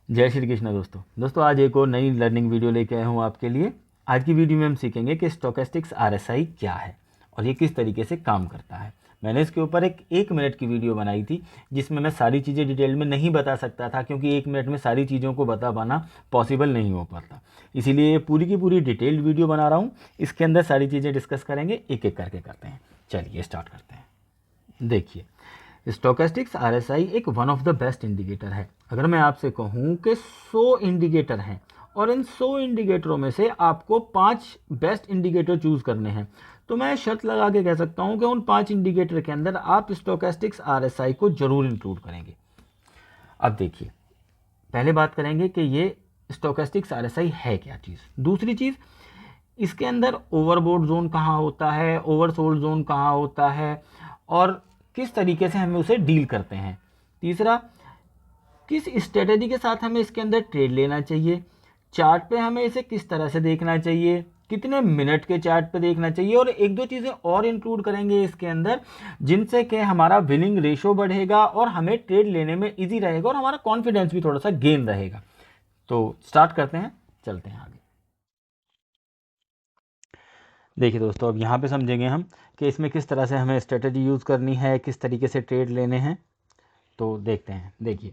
जय श्री कृष्ण दोस्तों आज एक और नई लर्निंग वीडियो लेके आया हूँ आपके लिए। आज की वीडियो में हम सीखेंगे कि स्टोकेस्टिक्स आरएसआई क्या है और ये किस तरीके से काम करता है। मैंने इसके ऊपर एक मिनट की वीडियो बनाई थी जिसमें मैं सारी चीज़ें डिटेल में नहीं बता सकता था, क्योंकि एक मिनट में सारी चीज़ों को बता पाना पॉसिबल नहीं हो पाता। इसीलिए ये पूरी की पूरी डिटेल्ड वीडियो बना रहा हूँ। इसके अंदर सारी चीज़ें डिस्कस करेंगे, एक एक करके करते हैं। चलिए स्टार्ट करते हैं। देखिए, स्टोकेस्टिक्स आरएसआई एक one of the best indicator है। अगर मैं आपसे कहूँ कि 100 इंडिकेटर हैं और इन 100 इंडिकेटरों में से आपको 5 बेस्ट इंडिकेटर चूज करने हैं, तो मैं शर्त लगा के कह सकता हूँ कि उन 5 इंडिकेटर के अंदर आप स्टोकेस्टिक्स आरएसआई को जरूर इंक्लूड करेंगे। अब देखिए, पहले बात करेंगे कि ये स्टोकेस्टिक्स आरएसआई है क्या चीज़। दूसरी चीज़, इसके अंदर ओवरबोट जोन कहाँ होता है, ओवरसोल्ड जोन कहाँ होता है और किस तरीके से हमें उसे डील करते हैं। तीसरा, किस स्ट्रेटेजी के साथ हमें इसके अंदर ट्रेड लेना चाहिए। चार्ट पे हमें इसे किस तरह से देखना चाहिए, कितने मिनट के चार्ट पे देखना चाहिए, और एक दो चीज़ें और इंक्लूड करेंगे इसके अंदर जिनसे कि हमारा विनिंग रेशो बढ़ेगा और हमें ट्रेड लेने में इजी रहेगा और हमारा कॉन्फिडेंस भी थोड़ा सा गेन रहेगा। तो स्टार्ट करते हैं, चलते हैं आगे। देखिए दोस्तों, अब यहाँ पे समझेंगे हम कि इसमें किस तरह से हमें स्ट्रेटजी यूज़ करनी है, किस तरीके से ट्रेड लेने हैं। तो देखते हैं। देखिए,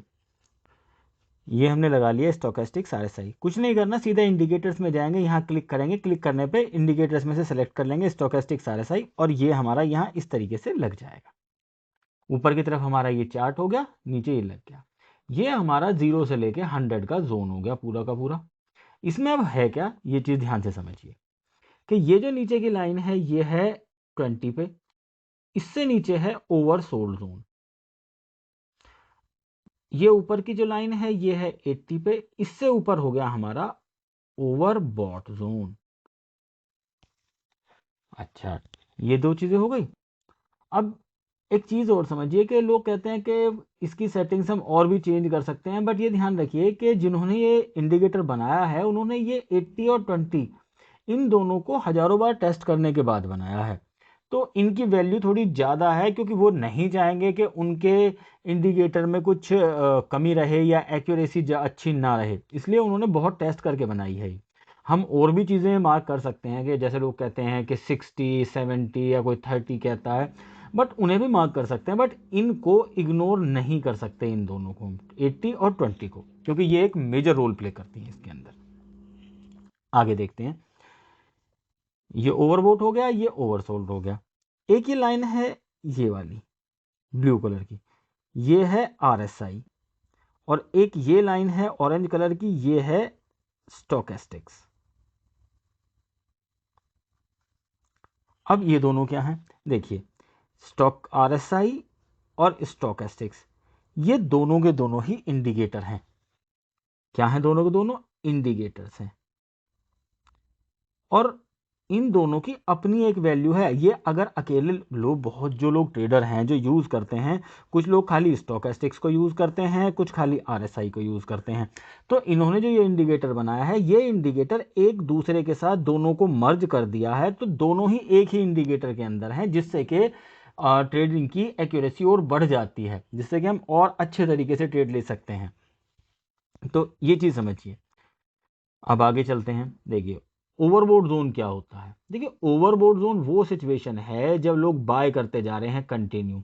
ये हमने लगा लिया स्टोकेस्टिक्स आरएसआई। कुछ नहीं करना, सीधा इंडिकेटर्स में जाएंगे, यहाँ क्लिक करेंगे, क्लिक करने पे इंडिकेटर्स में से सेलेक्ट कर लेंगे स्टोकेस्टिक्स आरएसआई और ये हमारा यहाँ इस तरीके से लग जाएगा। ऊपर की तरफ हमारा ये चार्ट हो गया, नीचे ये लग गया। ये हमारा 0 से लेके 100 का जोन हो गया पूरा का पूरा। इसमें अब है क्या, ये चीज़ ध्यान से समझिए कि ये जो नीचे की लाइन है ये है 20 पे, इससे नीचे है ओवरसोल्ड जोन। ये ऊपर की जो लाइन है ये है 80 पे, इससे ऊपर हो गया हमारा ओवरबॉट जोन। अच्छा, ये दो चीजें हो गई। अब एक चीज और समझिए कि लोग कहते हैं कि इसकी सेटिंग्स हम और भी चेंज कर सकते हैं, बट ये ध्यान रखिए कि जिन्होंने ये इंडिकेटर बनाया है उन्होंने ये 80 और 20 इन दोनों को हजारों बार टेस्ट करने के बाद बनाया है। तो इनकी वैल्यू थोड़ी ज़्यादा है, क्योंकि वो नहीं चाहेंगे कि उनके इंडिकेटर में कुछ कमी रहे या एक्यूरेसी अच्छी ना रहे, इसलिए उन्होंने बहुत टेस्ट करके बनाई है। हम और भी चीज़ें मार्क कर सकते हैं कि जैसे लोग कहते हैं कि 60, 70 या कोई 30 कहता है, बट उन्हें भी मार्क कर सकते हैं, बट इनको इग्नोर नहीं कर सकते, इन दोनों को 80 और 20 को, क्योंकि ये एक मेजर रोल प्ले करती हैं इसके अंदर। आगे देखते हैं। ये ओवरबोट हो गया, ये ओवरसोल्ड हो गया। एक ही लाइन है ये वाली ब्लू कलर की, ये है आरएसआई, और एक ये लाइन है ऑरेंज कलर की, ये है स्टोकेस्टिक्स। अब ये दोनों क्या हैं, देखिए, स्टॉक आरएसआई और स्टोकेस्टिक्स, ये दोनों के दोनों ही इंडिकेटर हैं। क्या हैं दोनों के दोनों? इंडिकेटर्स हैं। और इन दोनों की अपनी एक वैल्यू है। ये अगर अकेले लोग, बहुत जो लोग ट्रेडर हैं जो यूज़ करते हैं, कुछ लोग खाली स्टोकेस्टिक्स को यूज़ करते हैं, कुछ खाली आरएसआई को यूज़ करते हैं, तो इन्होंने जो ये इंडिकेटर बनाया है, ये इंडिकेटर एक दूसरे के साथ दोनों को मर्ज कर दिया है, तो दोनों ही एक ही इंडिकेटर के अंदर हैं, जिससे कि ट्रेडिंग की एक्यूरेसी और बढ़ जाती है, जिससे कि हम और अच्छे तरीके से ट्रेड ले सकते हैं। तो ये चीज़ समझिए। अब आगे चलते हैं। देखिए, ओवरबोट जोन क्या होता है। देखिए, ओवरबोट जोन वो सिचुएशन है जब लोग बाय करते जा रहे हैं कंटिन्यू,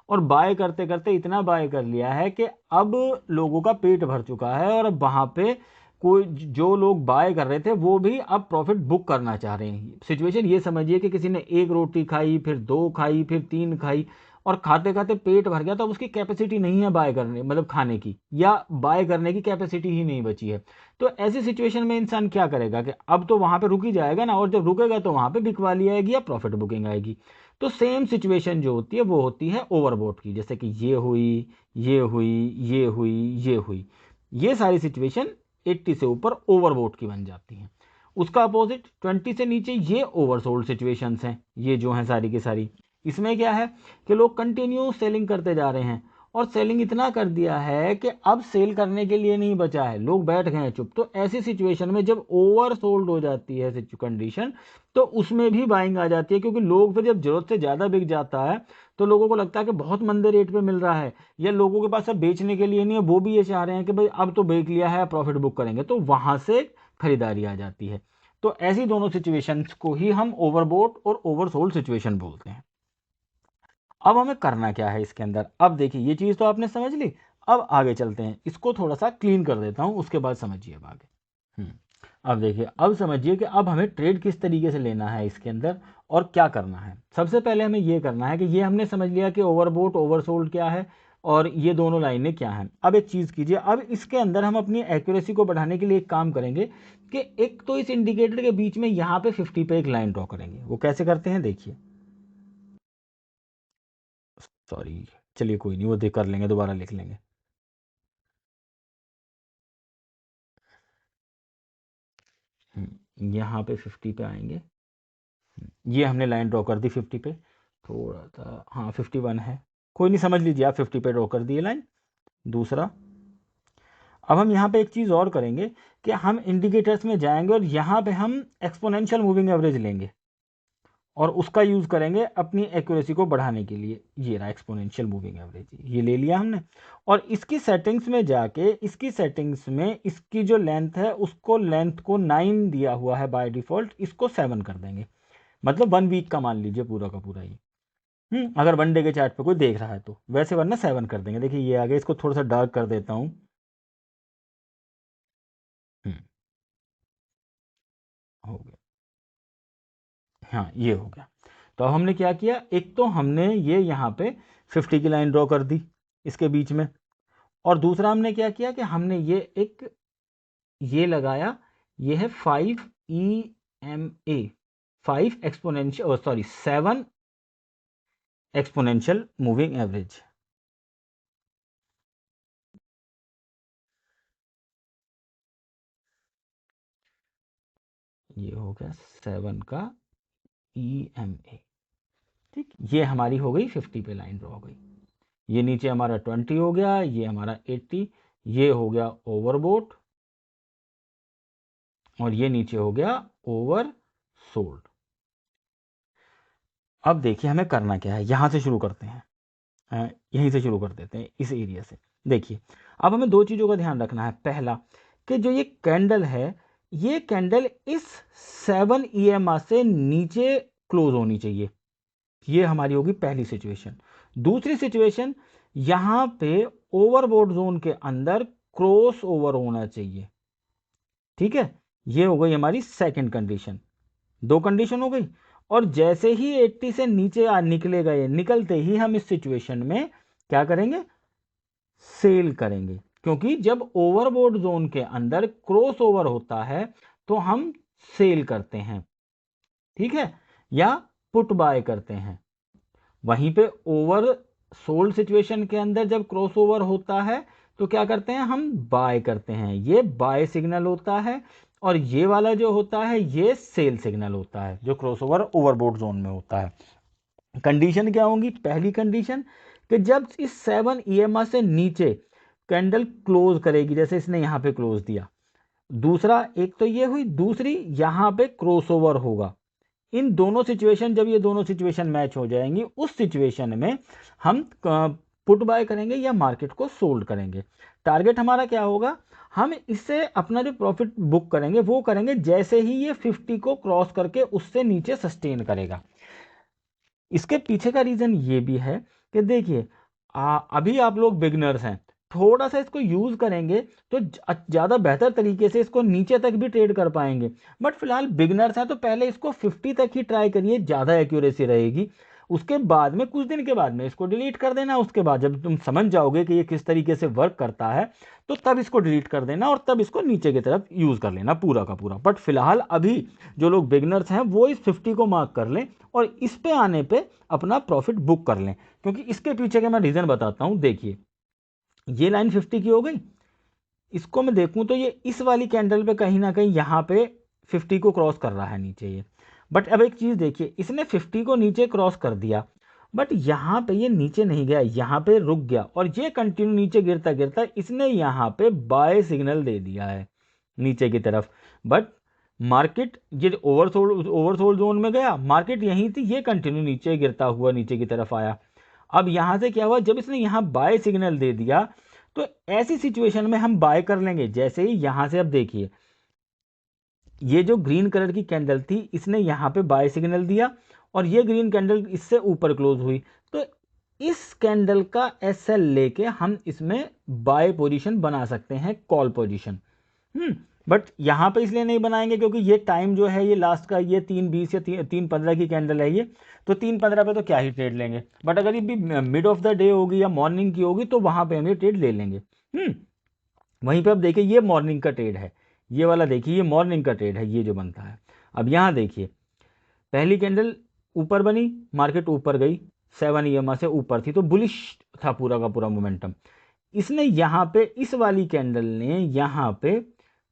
और बाय करते करते इतना बाय कर लिया है कि अब लोगों का पेट भर चुका है, और अब वहां पे कोई, जो लोग बाय कर रहे थे वो भी अब प्रॉफिट बुक करना चाह रहे हैं। सिचुएशन ये समझिए कि किसी ने एक रोटी खाई, फिर दो खाई, फिर तीन खाई, और खाते खाते पेट भर गया, तो अब उसकी कैपेसिटी नहीं है बाय करने, मतलब खाने की, या बाय करने की कैपेसिटी ही नहीं बची है। तो ऐसी सिचुएशन में इंसान क्या करेगा कि अब तो वहां पे रुक ही जाएगा ना, और जब रुकेगा तो वहां पे बिकवाली आएगी या प्रॉफिट बुकिंग आएगी। तो सेम सिचुएशन जो होती है वो होती है ओवरबोट की, जैसे कि ये हुई, ये हुई, ये हुई, ये हुई। ये सारी सिचुएशन 80 से ऊपर ओवरबोट की बन जाती हैं। उसका अपोजिट 20 से नीचे ये ओवरसोल्ड सिचुएशंस हैं, ये जो हैं सारी की सारी। इसमें क्या है कि लोग कंटिन्यू सेलिंग करते जा रहे हैं, और सेलिंग इतना कर दिया है कि अब सेल करने के लिए नहीं बचा है, लोग बैठ गए हैं चुप। तो ऐसी सिचुएशन में जब ओवर सोल्ड हो जाती है कंडीशन, तो उसमें भी बाइंग आ जाती है, क्योंकि लोग फिर जब जरूरत से ज़्यादा बिक जाता है तो लोगों को लगता है कि बहुत मंदे रेट पे मिल रहा है, या लोगों के पास अब बेचने के लिए नहीं है, वो भी ये चाह रहे हैं कि भाई अब तो बेच लिया है, प्रॉफिट बुक करेंगे, तो वहाँ से खरीदारी आ जाती है। तो ऐसी दोनों सिचुएशंस को ही हम ओवरबोट और ओवरसोल्ड सिचुएशन बोलते हैं। अब हमें करना क्या है इसके अंदर, अब देखिए ये चीज़ तो आपने समझ ली। अब आगे चलते हैं, इसको थोड़ा सा क्लीन कर देता हूँ, उसके बाद समझिए अब आगे। अब देखिए, अब समझिए कि अब हमें ट्रेड किस तरीके से लेना है इसके अंदर और क्या करना है। सबसे पहले हमें ये करना है कि ये हमने समझ लिया कि ओवरबोट ओवरसोल्ड क्या है और ये दोनों लाइनें क्या हैं। अब एक चीज़ कीजिए, अब इसके अंदर हम अपनी एक्यूरेसी को बढ़ाने के लिए एक काम करेंगे कि एक तो इस इंडिकेटर के बीच में यहाँ पे 50 पे एक लाइन ड्रॉ करेंगे। वो कैसे करते हैं देखिए, सॉरी, चलिए कोई नहीं, वो देख कर लेंगे, दोबारा लिख लेंगे। यहाँ पे 50 पे आएंगे, ये हमने लाइन ड्रॉ कर दी 50 पे, थोड़ा सा, हाँ 51 है, कोई नहीं, समझ लीजिए आप 50 पे ड्रॉ कर दिए लाइन। दूसरा, अब हम यहाँ पे एक चीज़ और करेंगे कि हम इंडिकेटर्स में जाएंगे और यहाँ पे हम एक्सपोनेंशियल मूविंग एवरेज लेंगे और उसका यूज़ करेंगे अपनी एक्यूरेसी को बढ़ाने के लिए। ये रहा एक्सपोनेंशियल मूविंग एवरेज, ये ले लिया हमने। और इसकी सेटिंग्स में जाके, इसकी सेटिंग्स में इसकी जो लेंथ है उसको, लेंथ को 9 दिया हुआ है बाय डिफ़ॉल्ट, इसको 7 कर देंगे। मतलब 1 वीक का मान लीजिए पूरा का पूरा ही। अगर 1 डे के चार्ट पे कोई देख रहा है तो वैसे, वरना 7 कर देंगे। देखिए ये आगे, इसको थोड़ा सा डार्क कर देता हूँ। हो गया, हाँ ये हो गया। तो अब हमने क्या किया, एक तो हमने ये यहाँ पे 50 की लाइन ड्रॉ कर दी इसके बीच में, और दूसरा हमने क्या किया कि हमने ये एक ये लगाया, ये है 5 EMA, 5 exponential, sorry 7 exponential moving average. ये हो गया 7 का EMA। ठीक, ये हमारी हो गई 50 पे लाइन ड्रॉ हो गई। ये नीचे हमारा 20 हो गया, ये हमारा 80, ये हो गया ओवरबोट, और ये नीचे हो गया ओवर सोल्ड। अब देखिए हमें करना क्या है, यहां से शुरू करते हैं, यहीं से शुरू कर देते हैं, इस एरिया से। देखिए अब हमें दो चीज़ों का ध्यान रखना है। पहला, कि जो ये कैंडल है, ये कैंडल इस 7 EMA से नीचे क्लोज होनी चाहिए। ये हमारी होगी पहली सिचुएशन। दूसरी सिचुएशन, यहां पे ओवरबोट जोन के अंदर क्रॉस ओवर होना चाहिए। ठीक है, ये हो गई हमारी सेकंड कंडीशन। दो कंडीशन हो गई। और जैसे ही 80 से नीचे निकलेगा, ये निकलते ही हम इस सिचुएशन में क्या करेंगे, सेल करेंगे। क्योंकि जब ओवरबोट जोन के अंदर क्रॉस ओवर होता है तो हम सेल करते हैं, ठीक है, या पुट बाय करते हैं। वहीं पे ओवर सोल्ड सिचुएशन के अंदर जब क्रॉस ओवर होता है तो क्या करते हैं, हम बाय करते हैं। ये बाय सिग्नल होता है, और ये वाला जो होता है ये सेल सिग्नल होता है, जो क्रॉस ओवर ओवरबोट जोन में होता है। कंडीशन क्या होंगी, पहली कंडीशन कि जब इस 7 EMA से नीचे कैंडल क्लोज करेगी, जैसे इसने यहां पे क्लोज दिया। दूसरा, एक तो ये हुई, दूसरी यहां पे क्रॉस ओवर होगा। इन दोनों सिचुएशन, जब ये दोनों सिचुएशन मैच हो जाएंगी, उस सिचुएशन में हम पुट बाय करेंगे या मार्केट को सोल्ड करेंगे। टारगेट हमारा क्या होगा, हम इससे अपना जो प्रॉफिट बुक करेंगे वो करेंगे जैसे ही ये 50 को क्रॉस करके उससे नीचे सस्टेन करेगा। इसके पीछे का रीजन ये भी है कि देखिए, अभी आप लोग बिगनर्स हैं, थोड़ा सा इसको यूज करेंगे तो ज़्यादा बेहतर तरीके से इसको नीचे तक भी ट्रेड कर पाएंगे। बट फिलहाल बिगनर्स हैं तो पहले इसको 50 तक ही ट्राई करिए, ज़्यादा एक्यूरेसी रहेगी। उसके बाद में, कुछ दिन के बाद में इसको डिलीट कर देना। उसके बाद जब तुम समझ जाओगे कि ये किस तरीके से वर्क करता है तो तब इसको डिलीट कर देना और तब इसको नीचे की तरफ यूज़ कर लेना पूरा का पूरा। बट फिलहाल अभी जो लोग बिगनर्स हैं वो इस 50 को मार्क कर लें और इस पे आने पे अपना प्रॉफिट बुक कर लें। क्योंकि इसके पीछे का मैं रीज़न बताता हूँ। देखिए ये लाइन 50 की हो गई, इसको मैं देखूं तो ये इस वाली कैंडल पे कहीं ना कहीं यहाँ पे 50 को क्रॉस कर रहा है नीचे ये। बट अब एक चीज़ देखिए, इसने 50 को नीचे क्रॉस कर दिया, बट यहाँ पे ये नीचे नहीं गया, यहाँ पे रुक गया और ये कंटिन्यू नीचे गिरता गिरता इसने यहाँ पे बाय सिग्नल दे दिया है नीचे की तरफ। बट मार्केट ये ओवरसोल्ड जोन में गया, मार्केट यहीं थी, ये कंटिन्यू नीचे गिरता हुआ नीचे की तरफ आया। अब यहाँ से क्या हुआ, जब इसने यहाँ बाय सिग्नल दे दिया तो ऐसी सिचुएशन में हम बाय कर लेंगे। जैसे ही यहाँ से अब देखिए ये जो ग्रीन कलर की कैंडल थी इसने यहाँ पे बाय सिग्नल दिया और ये ग्रीन कैंडल इससे ऊपर क्लोज हुई, तो इस कैंडल का एसएल लेके हम इसमें बाय पोजीशन बना सकते हैं, कॉल पोजीशन। बट यहाँ पे इसलिए नहीं बनाएंगे क्योंकि ये टाइम जो है ये लास्ट का ये 3:20 या 3:15 की कैंडल है ये, तो 3:15 पे तो क्या ही ट्रेड लेंगे। बट अगर ये भी मिड ऑफ द डे होगी या मॉर्निंग की होगी तो वहाँ पे हम ये ट्रेड ले लेंगे। वहीं पे अब देखिए ये मॉर्निंग का ट्रेड है, ये वाला देखिए ये मॉर्निंग का ट्रेड है, ये जो बनता है। अब यहाँ देखिए पहली कैंडल ऊपर बनी, मार्केट ऊपर गई, 7 EMA से ऊपर थी तो बुलिश था पूरा का पूरा मोमेंटम। इसने यहाँ पे इस वाली कैंडल ने यहाँ पे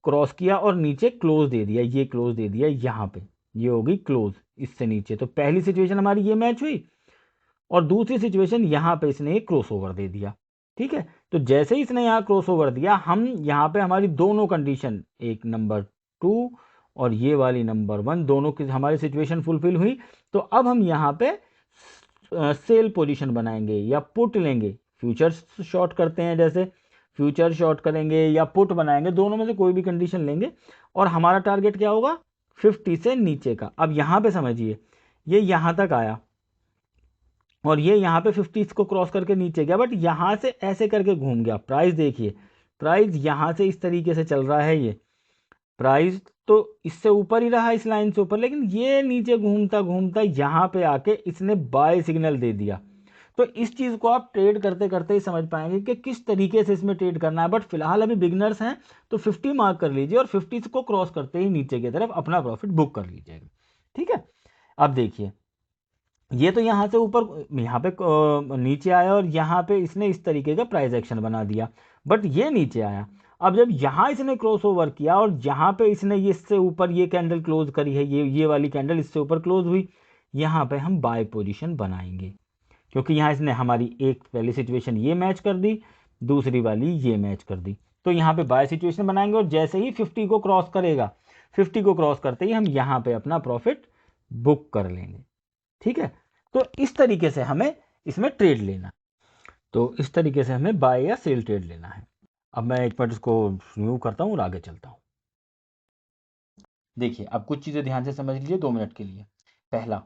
क्रॉस किया और नीचे क्लोज दे दिया, ये क्लोज दे दिया यहाँ पे, ये होगी क्लोज इससे नीचे। तो पहली सिचुएशन हमारी ये मैच हुई और दूसरी सिचुएशन यहाँ पे इसने एक क्रॉस ओवर दे दिया। ठीक है, तो जैसे ही इसने यहाँ क्रॉस ओवर दिया हम यहाँ पे हमारी दोनों कंडीशन, एक नंबर 2 और ये वाली नंबर 1, दोनों की हमारी सिचुएशन फुलफिल हुई। तो अब हम यहाँ पे सेल पोजीशन बनाएंगे या पुट लेंगे, फ्यूचर्स शॉर्ट करते हैं, जैसे फ्यूचर शॉर्ट करेंगे या पुट बनाएंगे, दोनों में से कोई भी कंडीशन लेंगे और हमारा टारगेट क्या होगा 50 से नीचे का। अब यहाँ पे समझिए ये यहाँ तक आया और ये यहाँ पे 50 को क्रॉस करके नीचे गया, बट यहाँ से ऐसे करके घूम गया। प्राइस देखिए, प्राइस यहाँ से इस तरीके से चल रहा है, ये प्राइस तो इससे ऊपर ही रहा, इस लाइन से ऊपर, लेकिन ये नीचे घूमता घूमता यहाँ पे आके इसने बाय सिग्नल दे दिया। तो इस चीज़ को आप ट्रेड करते करते ही समझ पाएंगे कि किस तरीके से इसमें ट्रेड करना है। बट फिलहाल अभी बिगनर्स हैं तो 50 मार्क कर लीजिए और 50 को क्रॉस करते ही नीचे की तरफ अपना प्रॉफिट बुक कर लीजिएगा। ठीक है, अब देखिए ये तो यहाँ से ऊपर यहाँ पे नीचे आया और यहाँ पे इसने इस तरीके का प्राइस एक्शन बना दिया, बट ये नीचे आया। अब जब यहाँ इसने क्रॉस ओवर किया और यहाँ पे इसने ये इससे ऊपर ये कैंडल क्लोज करी है, ये वाली कैंडल इससे ऊपर क्लोज हुई, यहाँ पे हम बाय पोजीशन बनाएंगे क्योंकि यहाँ इसने हमारी एक पहली सिचुएशन ये मैच कर दी, दूसरी वाली ये मैच कर दी। तो यहाँ पे बाय सिचुएशन बनाएंगे और जैसे ही 50 को क्रॉस करेगा, 50 को क्रॉस करते ही हम यहाँ पे अपना प्रॉफिट बुक कर लेंगे। ठीक है, तो इस तरीके से हमें इसमें ट्रेड लेना, तो इस तरीके से हमें बाय या सेल ट्रेड लेना है। अब मैं एक बार इसको रिव्यू करता हूँ और आगे चलता हूँ। देखिए अब कुछ चीज़ें ध्यान से समझ लीजिए 2 मिनट के लिए। पहला,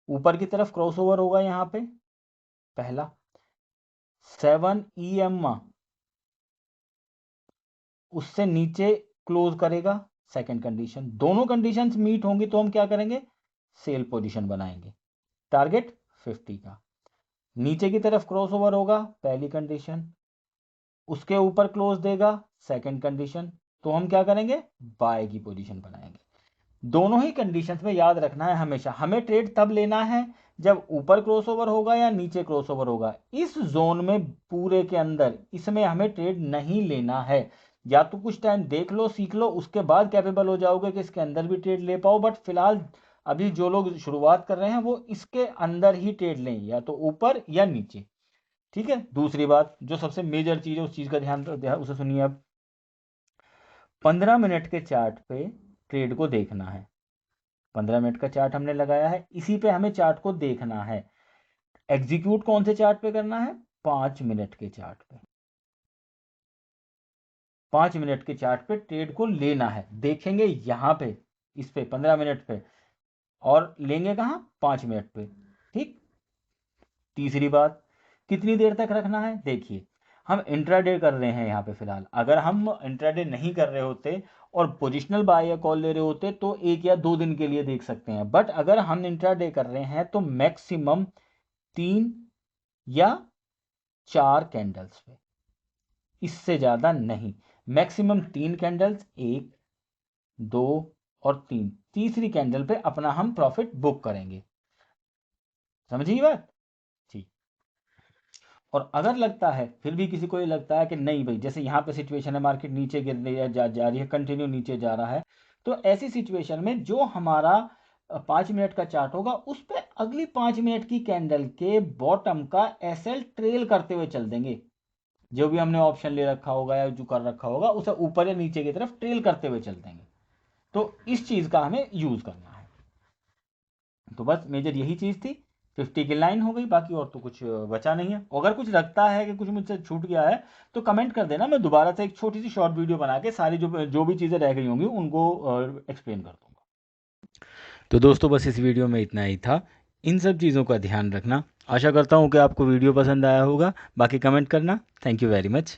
ऊपर की तरफ क्रॉसओवर होगा यहाँ पे, पहला 7 EMA उससे नीचे क्लोज करेगा, सेकंड कंडीशन। दोनों कंडीशंस मीट होंगी तो हम क्या करेंगे, सेल पोजीशन बनाएंगे, टारगेट 50 का। नीचे की तरफ क्रॉसओवर होगा, पहली कंडीशन, उसके ऊपर क्लोज देगा, सेकंड कंडीशन, तो हम क्या करेंगे, बाय की पोजीशन बनाएंगे। दोनों ही कंडीशंस में याद रखना है हमेशा, हमें ट्रेड तब लेना है जब ऊपर क्रॉसओवर होगा या नीचे क्रॉसओवर होगा। इस जोन में पूरे के अंदर इसमें हमें ट्रेड नहीं लेना है। या तो कुछ टाइम देख लो, सीख लो, उसके बाद कैपेबल हो जाओगे कि इसके अंदर भी ट्रेड ले पाओ। बट फिलहाल अभी जो लोग शुरुआत कर रहे हैं वो इसके अंदर ही ट्रेड लें, या तो ऊपर या नीचे। ठीक है, दूसरी बात जो सबसे मेजर चीज है उस चीज का ध्यान उसे सुनिए। अब 15 मिनट के चार्ट पे ट्रेड को देखना है। 15 मिनट का चार्ट हमने लगाया है, इसी पे हमें चार्ट को देखना है। एग्जीक्यूट कौन से चार्ट पे करना है, 5 मिनट के चार्ट पे। 5 मिनट के चार्ट पे ट्रेड को लेना है, देखेंगे यहाँ पे इस पे 15 मिनट पे और लेंगे कहाँ, 5 मिनट पे। ठीक, तीसरी बात, कितनी देर तक रखना है। देखिए हम इंट्राडे कर रहे हैं यहाँ पे फिलहाल, अगर हम इंट्राडे नहीं कर रहे होते और पोजिशनल बाय या कॉल ले रहे होते तो 1 या 2 दिन के लिए देख सकते हैं। बट अगर हम इंट्राडे कर रहे हैं तो मैक्सिमम 3 या 4 कैंडल्स पे, इससे ज़्यादा नहीं। मैक्सिमम 3 कैंडल्स, 1, 2 और 3, तीसरी कैंडल पे अपना हम प्रॉफिट बुक करेंगे। समझिए बात, ठीक। और अगर लगता है, फिर भी किसी को ये लगता है कि नहीं भाई, जैसे यहाँ पे सिचुएशन है, मार्केट नीचे गिरने जा रही है, कंटिन्यू नीचे जा रहा है, तो ऐसी सिचुएशन में जो हमारा 5 मिनट का चार्ट होगा उस पर अगली 5 मिनट की कैंडल के बॉटम का एसएल ट्रेल करते हुए चल देंगे। जो भी हमने ऑप्शन ले रखा होगा या जो कर रखा होगा उसे ऊपर या नीचे की तरफ ट्रेल करते हुए चल देंगे। तो इस चीज का हमें यूज करना है। तो बस मेजर यही चीज थी। 50 की लाइन हो गई, बाकी और तो कुछ बचा नहीं है। अगर कुछ लगता है कि कुछ मुझसे छूट गया है तो कमेंट कर देना, मैं दोबारा से एक छोटी सी शॉर्ट वीडियो बना के सारी जो भी चीज़ें रह गई होंगी उनको एक्सप्लेन कर दूंगा। तो दोस्तों बस इस वीडियो में इतना ही था। इन सब चीज़ों का ध्यान रखना। आशा करता हूँ कि आपको वीडियो पसंद आया होगा। बाकी कमेंट करना। Thank you very much.